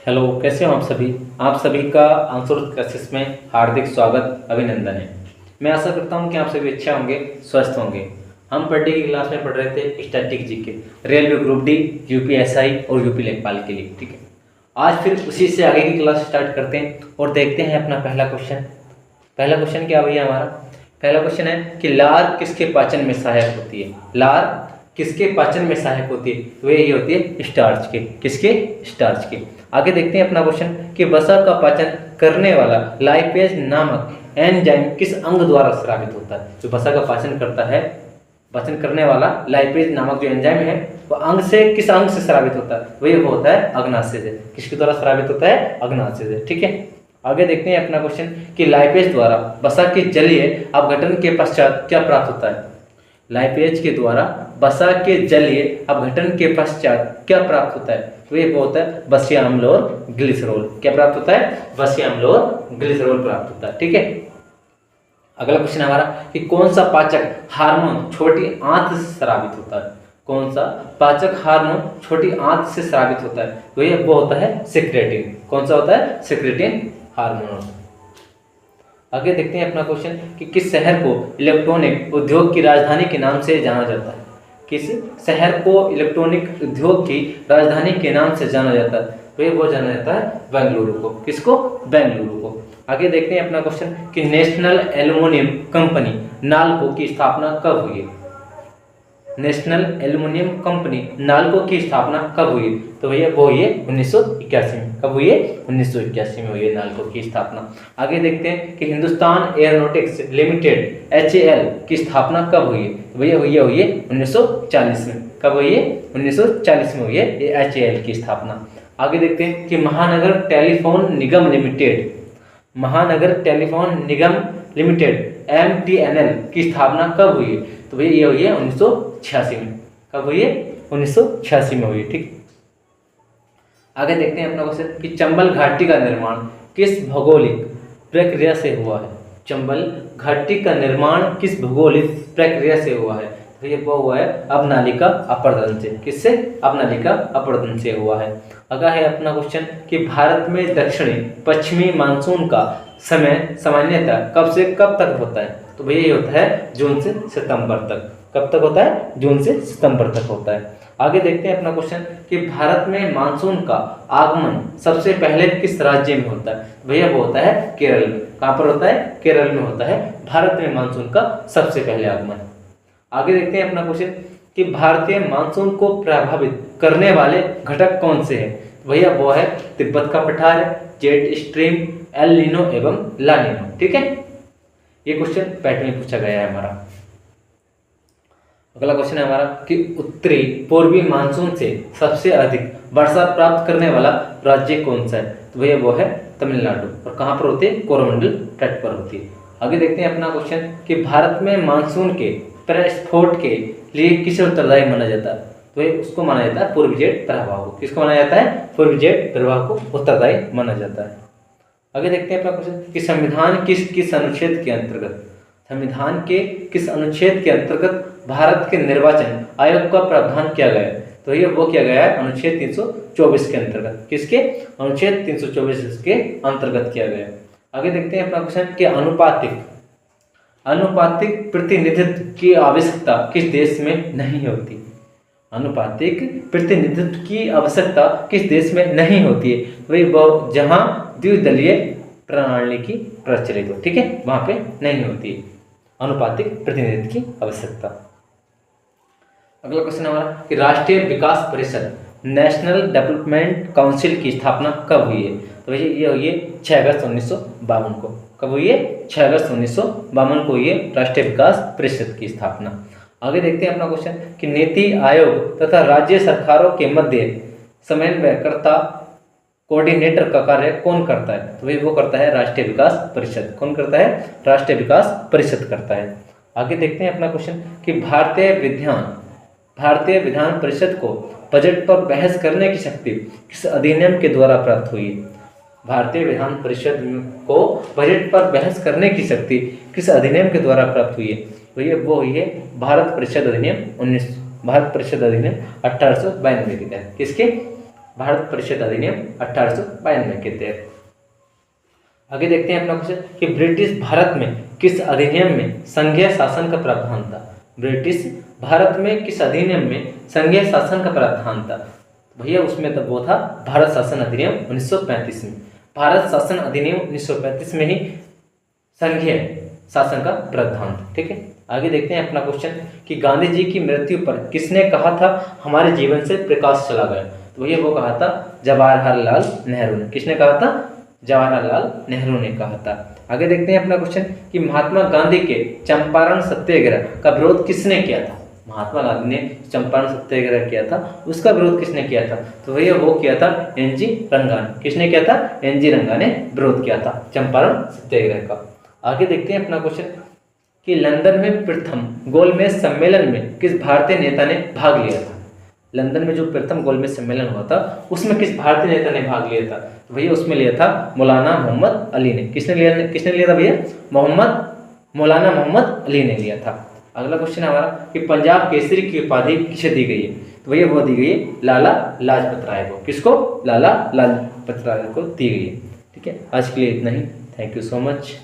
Hello, कैसे हो आप सभी। आप सभी का आंसर क्लासेस में हार्दिक स्वागत, अभिनंदन है। मैं आशा करता हूं कि आप सभी अच्छे होंगे, स्वस्थ होंगे। हम पढ़ने की क्लास में पढ़ रहे थे static GK, railway group D, UPSI और यूपी लेखपाल के लिए। ठीक है, आज फिर उसी से आगे की क्लास स्टार्ट करते हैं और देखते हैं अपना पहला क्वेश्चन। पहला क्वेश्चन क्या भैया हमारा? पहला क्वेश्चन है कि लार किसके पाचन में सहायक होती है। लार किसके पाचन में सहायक होती है? वे ये होती है स्टार्च के। किसके? स्टार्च के। आगे देखते हैं अपना क्वेश्चन कि वसा का पाचन करने वाला लाइपेज नामक एंजाइम किस अंग द्वारा स्रावित होता है। जो वसा का पाचन करता है, पाचन करने वाला लाइपेज नामक जो एंजाइम है, वो अंग से किस अंग से स्रावित होता है? वही होता है अग्नाशय से। किसके द्वारा स्रावित होता है? अग्नाशय से। ठीक है, आगे देखते हैं अपना क्वेश्चन कि लाइपेज द्वारा वसा के जलीय अपघटन के पश्चात क्या प्राप्त होता है। लाइपेज के द्वारा वसा के जलीय अपघटन के पश्चात क्या प्राप्त होता है? तो ये होता है वसीय अम्ल और ग्लिसरॉल। क्या प्राप्त होता है? वसीय अम्ल और ग्लिसरॉल प्राप्त होता है। ठीक है, अगला क्वेश्चन हमारा कि कौन सा पाचक हार्मोन छोटी आंत से स्रावित होता है। कौन सा पाचक हार्मोन छोटी आंत से स्रावित होता है? तो ये वो होता है सिक्रेटिन। कौन सा होता है? Secretin hormone. आगे देखते हैं अपना क्वेश्चन कि किस शहर को इलेक्ट्रॉनिक उद्योग की राजधानी के नाम से जाना जाता है। किस शहर को इलेक्ट्रॉनिक उद्योग की राजधानी के नाम से जाना जाता है? तो वो जाना जाता है बेंगलुरु को। किसको? बेंगलुरु को। आगे देखते हैं अपना क्वेश्चन कि नेशनल एल्युमिनियम कंपनी नालको की स्थापना कब हुई? नेशनल एल्युमिनियम कंपनी नालको की स्थापना कब हुई? तो भैया वो हुई है 1981 में। कब हुई है? 1981 में हुई है नालको की स्थापना। आगे देखते हैं कि हिंदुस्तान एयरोनॉटिक्स लिमिटेड HAL की स्थापना कब हुई है? तो भैया हुई है 1940 में। कब हुई है? 1940 में हुई है ये HAL की स्थापना। आगे देखते हैं कि महानगर टेलीफोन निगम लिमिटेड, महानगर टेलीफोन निगम लिमिटेड MTNL की स्थापना कब हुई है? तो भैया ये हुई है 1986 में। कब हुई है? 1986 में हुई है। ठीक, आगे देखते हैं अपना क्वेश्चन कि चंबल घाटी का निर्माण किस भौगोलिक प्रक्रिया से हुआ है। चंबल घाटी का निर्माण किस भौगोलिक प्रक्रिया से हुआ है? तो ये वो हुआ है अवनालिका अपरदन से। किससे? अवनालिका अपरदन से हुआ है। अगला है अपना क्वेश्चन कि भारत में दक्षिणी पश्चिमी मानसून का समय सामान्यतः कब से कब तक होता है? तो भैया ये होता है जून से सितंबर तक। कब तक होता है? जून से सितंबर तक होता है। आगे देखते हैं अपना क्वेश्चन कि भारत में मानसून का आगमन सबसे पहले किस राज्य में होता है? भैया वो होता है केरल में। कहाँ पर होता है? केरल में होता है भारत में मानसून का सबसे पहले आगमन। आगे देखते हैं अपना क्वेश्चन कि भारतीय मानसून को प्रभावित करने वाले घटक कौन से हैं? भैया वो है तिब्बत का पठार, जेट स्ट्रीम, एल नीनो एवं ला नीनो। ठीक है, ये क्वेश्चन पैटर्न में पूछा गया है हमारा। अगला क्वेश्चन है हमारा कि उत्तरी पूर्वी मानसून से सबसे अधिक वर्षा प्राप्त करने वाला राज्य कौन सा है? तो भैया वो है तमिलनाडु। और कहाँ पर होती है? कोरोमंडल तट पर होती है। आगे देखते हैं अपना क्वेश्चन कि भारत में मानसून के प्रस्फोट के लिए किसे उत्तरदायी माना जाता है? तो ये उसको माना जाता है पूर्वी जेट प्रवाह को। किसको माना जाता है? पूर्वी जेट प्रवाह को उत्तरदायी माना जाता है। आगे देखते हैं अपना क्वेश्चन कि संविधान किस अनुच्छेद के अंतर्गत, संविधान के किस अनुच्छेद के अंतर्गत भारत के निर्वाचन आयोग का प्रावधान किया गया है? तो ये वो किया गया है अनुच्छेद 324 के अंतर्गत। किसके? अनुच्छेद 324 के अंतर्गत किया गया है। आगे देखते हैं अपना क्वेश्चन कि अनुपातिक प्रतिनिधित्व की आवश्यकता किस देश में नहीं होती? अनुपातिक प्रतिनिधित्व की आवश्यकता किस देश में नहीं होती है? वही वो जहां द्विदलीय प्रणाली की प्रचलित हो। ठीक है, वहां पे नहीं होती है अनुपातिक प्रतिनिधित्व की आवश्यकता। अगला क्वेश्चन हमारा कि राष्ट्रीय विकास परिषद नेशनल डेवलपमेंट काउंसिल की स्थापना कब हुई है? तो भैया ये हुई है 6 अगस्त 1952 को। कब हुई है? 6 अगस्त 1952 को हुई है राष्ट्रीय विकास परिषद की स्थापना। आगे देखते हैं अपना क्वेश्चन कि नीति आयोग तथा राज्य सरकारों के मध्य समन्वयकर्ता कोऑर्डिनेटर का कार्य कौन करता है? तो वो करता है राष्ट्रीय विकास परिषद। कौन करता है? राष्ट्रीय विकास परिषद करता है। आगे देखते हैं अपना क्वेश्चन कि भारतीय विधान परिषद को बजट पर बहस करने की शक्ति किस अधिनियम के द्वारा प्राप्त हुई है? भारतीय विधान परिषद को बजट पर बहस करने की शक्ति किस अधिनियम के द्वारा प्राप्त हुई है? तो ये वो हुई है भारत परिषद अधिनियम 1892 के तहत। किसके? भारत परिषद अधिनियम 1892 के तहत। आगे देखते हैं अपना क्वेश्चन कि ब्रिटिश भारत में किस अधिनियम में संघीय शासन का प्रावधान था। ब्रिटिश भारत में किस अधिनियम में संघीय शासन का प्रावधान था। भैया उसमें तब वो था भारत शासन अधिनियम 1935 में। भारत शासन अधिनियम 1935 में ही संघीय शासन का प्रावधान था। ठीक है, आगे देखते हैं अपना क्वेश्चन कि गांधी जी की मृत्यु पर किसने कहा था हमारे जीवन से प्रकाश चला गया। तो भैया वो कहा था जवाहरलाल नेहरू ने। किसने कहा था? जवाहरलाल नेहरू ने कहा था। आगे देखते हैं अपना क्वेश्चन कि महात्मा गांधी के चंपारण सत्याग्रह का विरोध किसने किया था। महात्मा गांधी ने चंपारण सत्याग्रह किया था, उसका विरोध किसने किया था। तो भैया वो किया था एन.जी. रंगा ने। किसने किया था? एन.जी. रंगा ने विरोध किया था चंपारण सत्याग्रह का। आगे देखते हैं अपना क्वेश्चन कि लंदन में प्रथम गोलमेज सम्मेलन में किस भारतीय नेता ने भाग लिया था। लंदन में जो प्रथम गोलमेज सम्मेलन हुआ था उसमें किस भारतीय नेता ने भाग लिया था। तो भैया उसमें लिया था मौलाना मोहम्मद अली ने। किसने लिया था भैया? मौलाना मोहम्मद अली ने लिया था। अगला क्वेश्चन हमारा कि पंजाब केसरी की उपाधि किसे दी गई है। तो भैया वो दी गई है लाला लाजपत राय को। किसको? लाला लाजपत राय को दी गई है। ठीक है, आज के लिए इतना ही। Thank you so much.